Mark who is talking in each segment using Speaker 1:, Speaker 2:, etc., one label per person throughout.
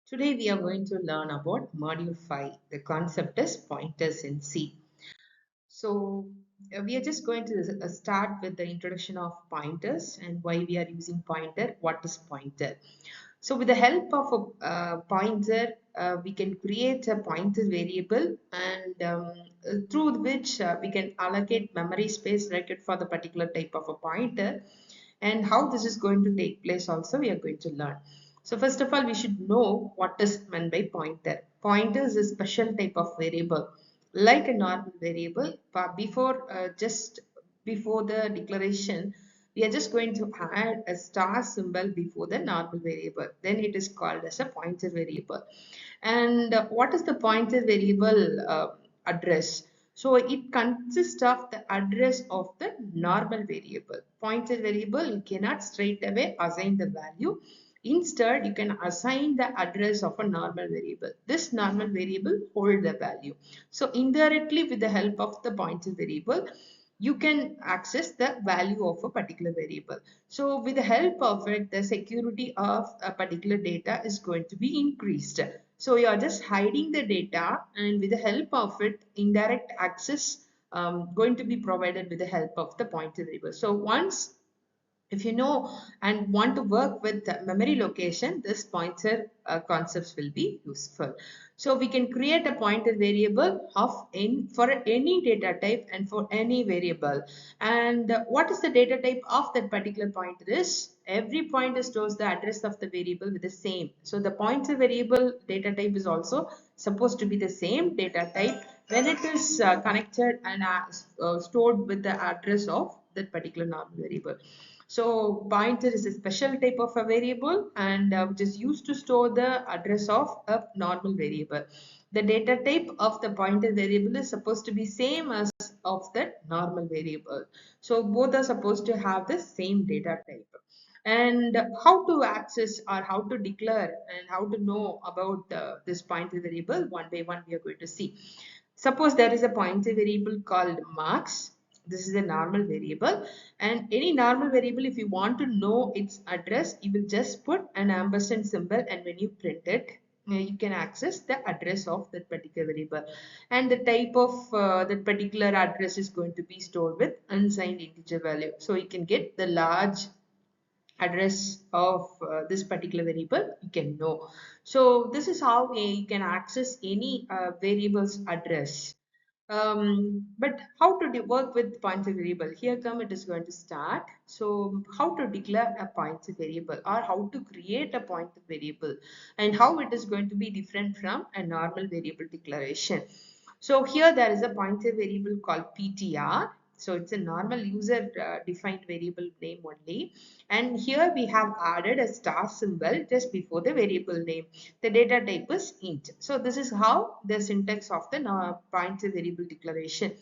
Speaker 1: Today we are going to learn about module 5. The concept is pointers in C. So we are just going to start with the introduction of pointers and why we are using pointer, what is pointer. So with the help of a pointer, we can create a pointer variable and through which we can allocate memory space related for the particular type of a pointer, and how this is going to take place also we are going to learn. So first of all, we should know what is meant by pointer. Pointer is a special type of variable like a normal variable. Just before the declaration, we are just going to add a star symbol before the normal variable. Then it is called as a pointer variable. And what is the pointer variable address? So it consists of the address of the normal variable. Pointer variable, you cannot straight away assign the value. Instead, you can assign the address of a normal variable. This normal variable hold the value. So indirectly, with the help of the pointer variable, you can access the value of a particular variable. So with the help of it, the security of a particular data is going to be increased. So you are just hiding the data, and with the help of it, indirect access going to be provided with the help of the pointer variable. So once if you know and want to work with memory location, this pointer concepts will be useful. So we can create a pointer variable for any data type and for any variable. And what is the data type of that particular pointer is? Every pointer stores the address of the variable with the same. So the pointer variable data type is also supposed to be the same data type when it is connected and stored with the address of that particular normal variable. So pointer is a special type of a variable and which is used to store the address of a normal variable. The data type of the pointer variable is supposed to be same as of the normal variable. So both are supposed to have the same data type. And how to access or how to declare and how to know about this pointer variable, one by one we are going to see. Suppose there is a pointer variable called marks. This is a normal variable, and any normal variable, if you want to know its address, you will just put an ampersand symbol, and when you print it, you can access the address of that particular variable, and the type of that particular address is going to be stored with unsigned integer value. So you can get the large address of this particular variable, you can know. So this is how you can access any variable's address. But how to work with pointer variable? Here come it is going to start. So how to declare a pointer variable or how to create a pointer variable and how it is going to be different from a normal variable declaration. So here there is a pointer variable called PTR. So it's a normal user defined variable name only. And here we have added a star symbol just before the variable name. The data type is int. So this is how the syntax of the pointer variable declaration.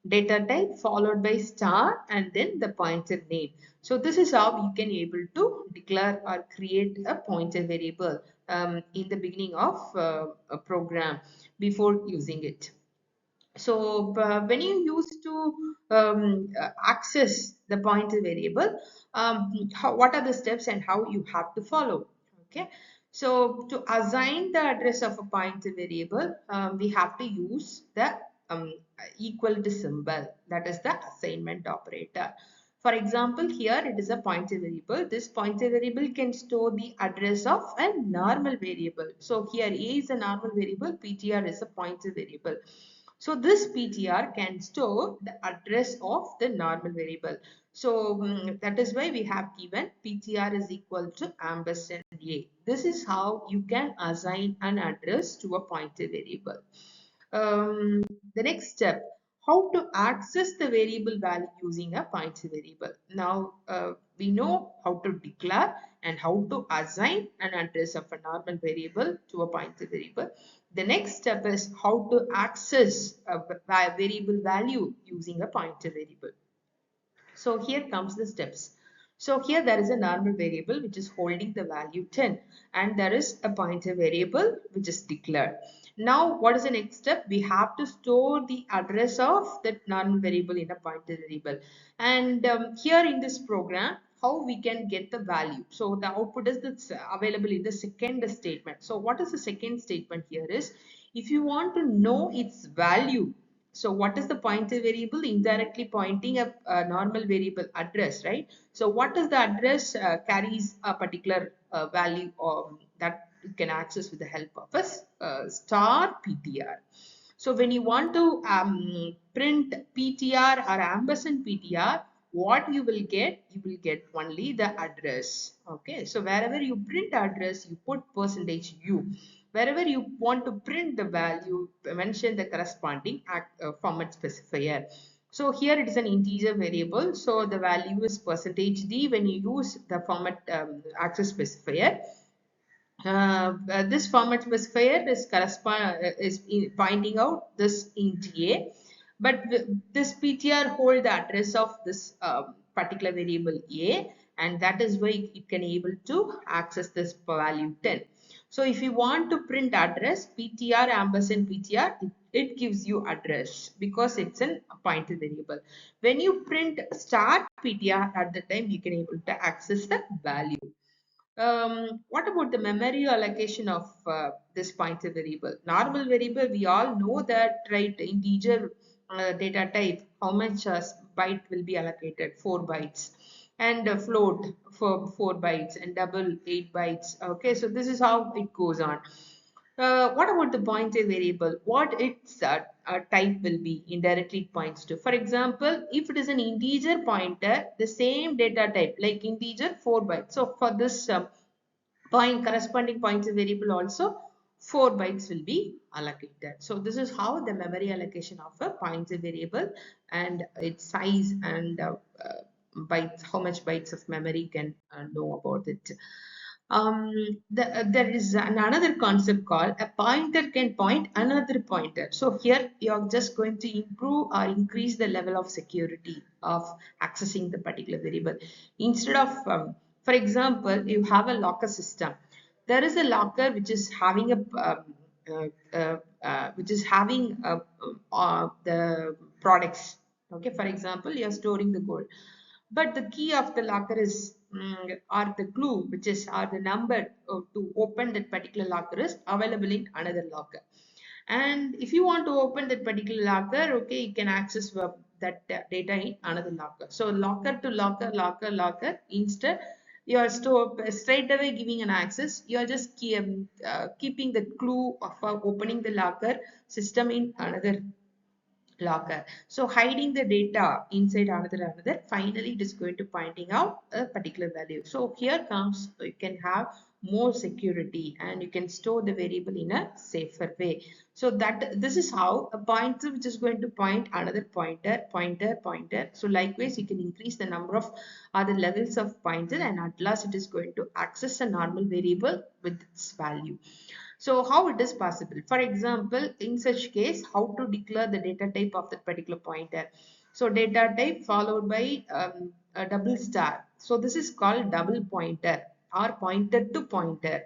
Speaker 1: Data type followed by star and then the pointer name. So this is how you can able to declare or create a pointer variable in the beginning of a program before using it. So when you use to access the pointer variable, what are the steps and how you have to follow? Okay. So to assign the address of a pointer variable, we have to use the equal to symbol. That is the assignment operator. For example, here it is a pointer variable. This pointer variable can store the address of a normal variable. So here A is a normal variable, PTR is a pointer variable. So this PTR can store the address of the normal variable. So that is why we have given PTR is equal to ampersand A. This is how you can assign an address to a pointer variable. The next step, how to access the variable value using a pointer variable. Now we know how to declare and how to assign an address of a normal variable to a pointer variable. The next step is how to access a variable value using a pointer variable. So here comes the steps. So here there is a normal variable which is holding the value 10 and there is a pointer variable which is declared. Now what is the next step? We have to store the address of that normal variable in a pointer variable. And here in this program, how we can get the value. So the output is that's available in the second statement. So what is the second statement here is, if you want to know its value, so what is the pointer variable? Indirectly pointing a normal variable address, right? So what is the address carries a particular value that you can access with the help of a star PTR. So when you want to print PTR or ampersand PTR, what you will get only the address. Okay, so wherever you print address, you put percentage %u. Wherever you want to print the value, mention the corresponding format specifier. So here it is an integer variable, so the value is percentage %d when you use the format access specifier. This format specifier is pointing out this int a, but this ptr hold the address of this particular variable a, and that is why it can able to access this value 10. So if you want to print address, ptr ampersand ptr, it gives you address because it's a pointer variable. When you print start ptr, at the time you can able to access the value. What about the memory allocation of this pointer variable? Normal variable, we all know that, right? Integer data type, how much byte will be allocated? 4 bytes. And float for 4 bytes, and double 8 bytes. Okay, so this is how it goes on. What about the pointer variable? What its type will be indirectly points to. For example, if it is an integer pointer, the same data type, like integer 4 bytes. So for this corresponding pointer variable also, 4 bytes will be allocated. So this is how the memory allocation of a pointer variable and its size and bytes, how much bytes of memory can know about it. There is another concept called a pointer can point another pointer. So here you're just going to improve or increase the level of security of accessing the particular variable. Instead of, for example, you have a locker system. There is a locker which is having a the products. Okay, for example, you are storing the gold, but the key of the locker is or the clue, which is or the number to open that particular locker is available in another locker. And if you want to open that particular locker, okay, you can access that data in another locker. So locker to locker, locker, instead you are straight away giving an access. You are just keeping the clue of opening the locker system in another locker. So hiding the data inside another, finally it is going to pointing out a particular value. So here comes, you can have more security and you can store the variable in a safer way. So that this is how a pointer which is going to point another pointer. So likewise you can increase the number of other levels of pointer, and at last it is going to access a normal variable with its value. So how it is possible? For example, in such case, how to declare the data type of that particular pointer? So data type followed by a double star. So this is called double pointer or pointer to pointer.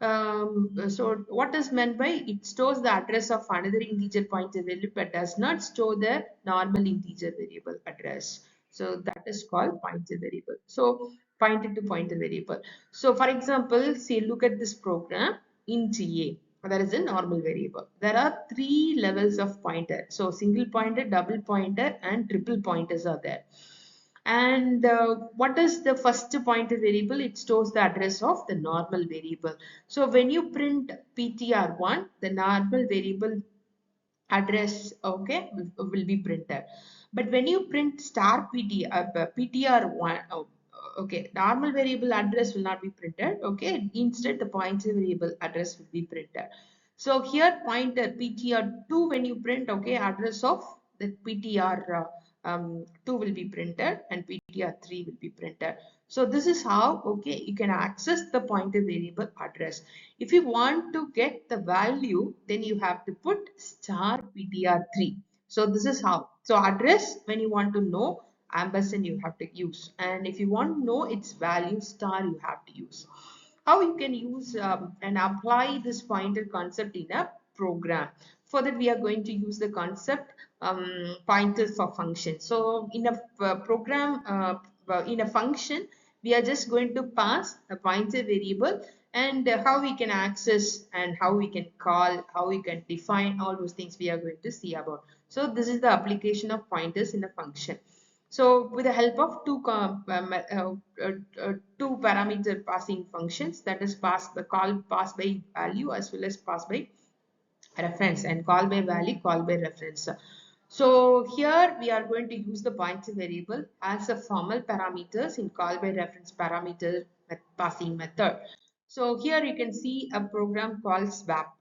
Speaker 1: So what is meant by it? Stores the address of another integer pointer variable but does not store the normal integer variable address. So that is called pointer variable. So pointer to pointer variable. So for example, say look at this program in GA. That is a normal variable. There are 3 levels of pointer. So single pointer, double pointer, and triple pointers are there. And what is the first pointer variable? It stores the address of the normal variable. So when you print ptr1, the normal variable address, okay, will be printed. But when you print star ptr1, okay, normal variable address will not be printed. Okay, instead the pointer variable address will be printed. So here pointer ptr2, when you print, okay, address of the ptr2 will be printed and ptr3 will be printed. So this is how, okay, you can access the pointer variable address. If you want to get the value, then you have to put star ptr3. So this is how. So address, when you want to know, ampersand you have to use. And if you want to know its value, star you have to use. How you can use and apply this pointer concept in a program? For that, we are going to use the concept pointers for function. So in a program, in a function, We are just going to pass a pointer variable, and how we can access and how we can call, how we can define, all those things we are going to see about. So this is the application of pointers in a function. So with the help of two parameter passing functions, that is pass by value as well as pass by reference, and call by value, call by reference. So here we are going to use the pointer variable as a formal parameters in call by reference parameter passing method. So here you can see a program called swap.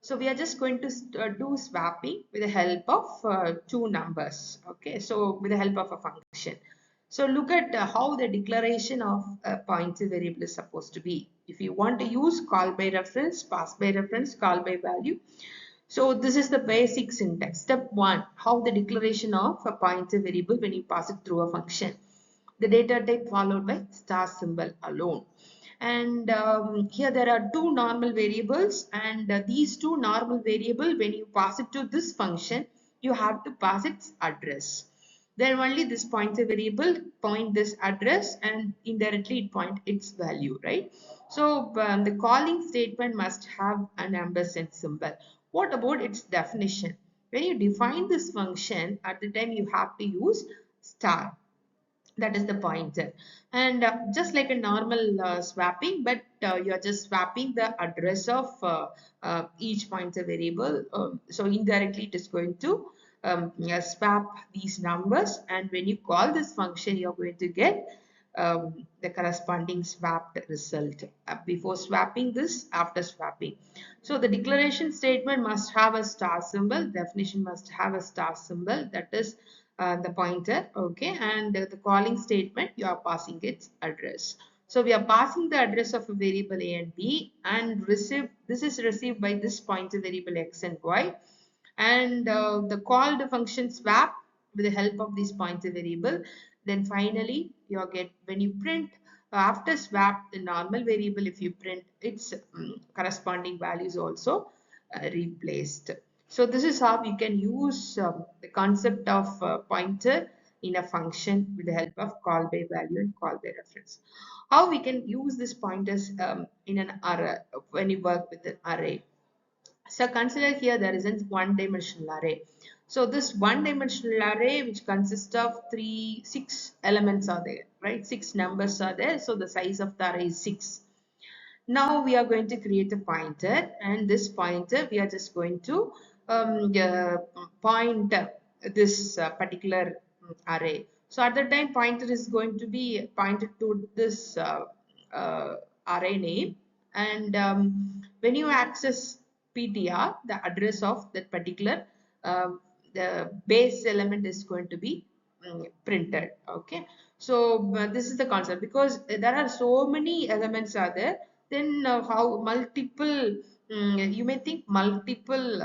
Speaker 1: So we are just going to do swapping with the help of two numbers. Okay, so with the help of a function. So look at how the declaration of a pointer variable is supposed to be. If you want to use call by reference, pass by reference, call by value. So this is the basic syntax. Step 1, how the declaration of a pointer variable when you pass it through a function. The data type followed by star symbol alone. And here there are two normal variables, and these two normal variable, when you pass it to this function, you have to pass its address. Then only this pointer variable point this address, and indirectly it point its value, right? So the calling statement must have an ampersand symbol. What about its definition? When you define this function, at the time you have to use star, that is the pointer. And just like a normal swapping, but you're just swapping the address of each pointer variable. So indirectly it is going to swap these numbers, and when you call this function you're going to get the corresponding swapped result before swapping this, after swapping. So the declaration statement must have a star symbol, definition must have a star symbol, that is the pointer. Okay, and the calling statement, you are passing its address. So we are passing the address of a variable a and b, and this is received by this pointer variable x and y, and the called function swap with the help of this pointer variable. Then finally you get, when you print after swap the normal variable, if you print its corresponding values also replaced. So this is how you can use the concept of pointer in a function with the help of call by value and call by reference. How we can use this pointers in an array when you work with an array. So consider here there is a one-dimensional array. So this one-dimensional array, which consists of six elements are there, right? Six numbers are there. So the size of the array is 6. Now we are going to create a pointer, and this pointer we are just going to point this particular array. So at the time pointer is going to be pointed to this array name, and when you access PTR, the address of that particular the base element is going to be printed. Okay, so this is the concept, because there are so many elements are there. Then how multiple, you may think multiple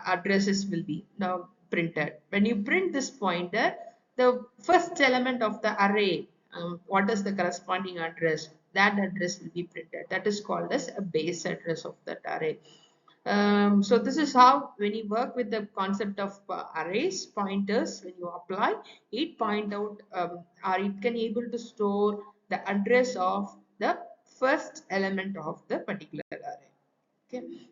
Speaker 1: addresses will be now printed. When you print this pointer, the first element of the array, what is the corresponding address, that address will be printed. That is called as a base address of that array. So this is how, when you work with the concept of arrays, pointers, when you apply it, point out or it can able to store the address of the first element of the particular array. Okay.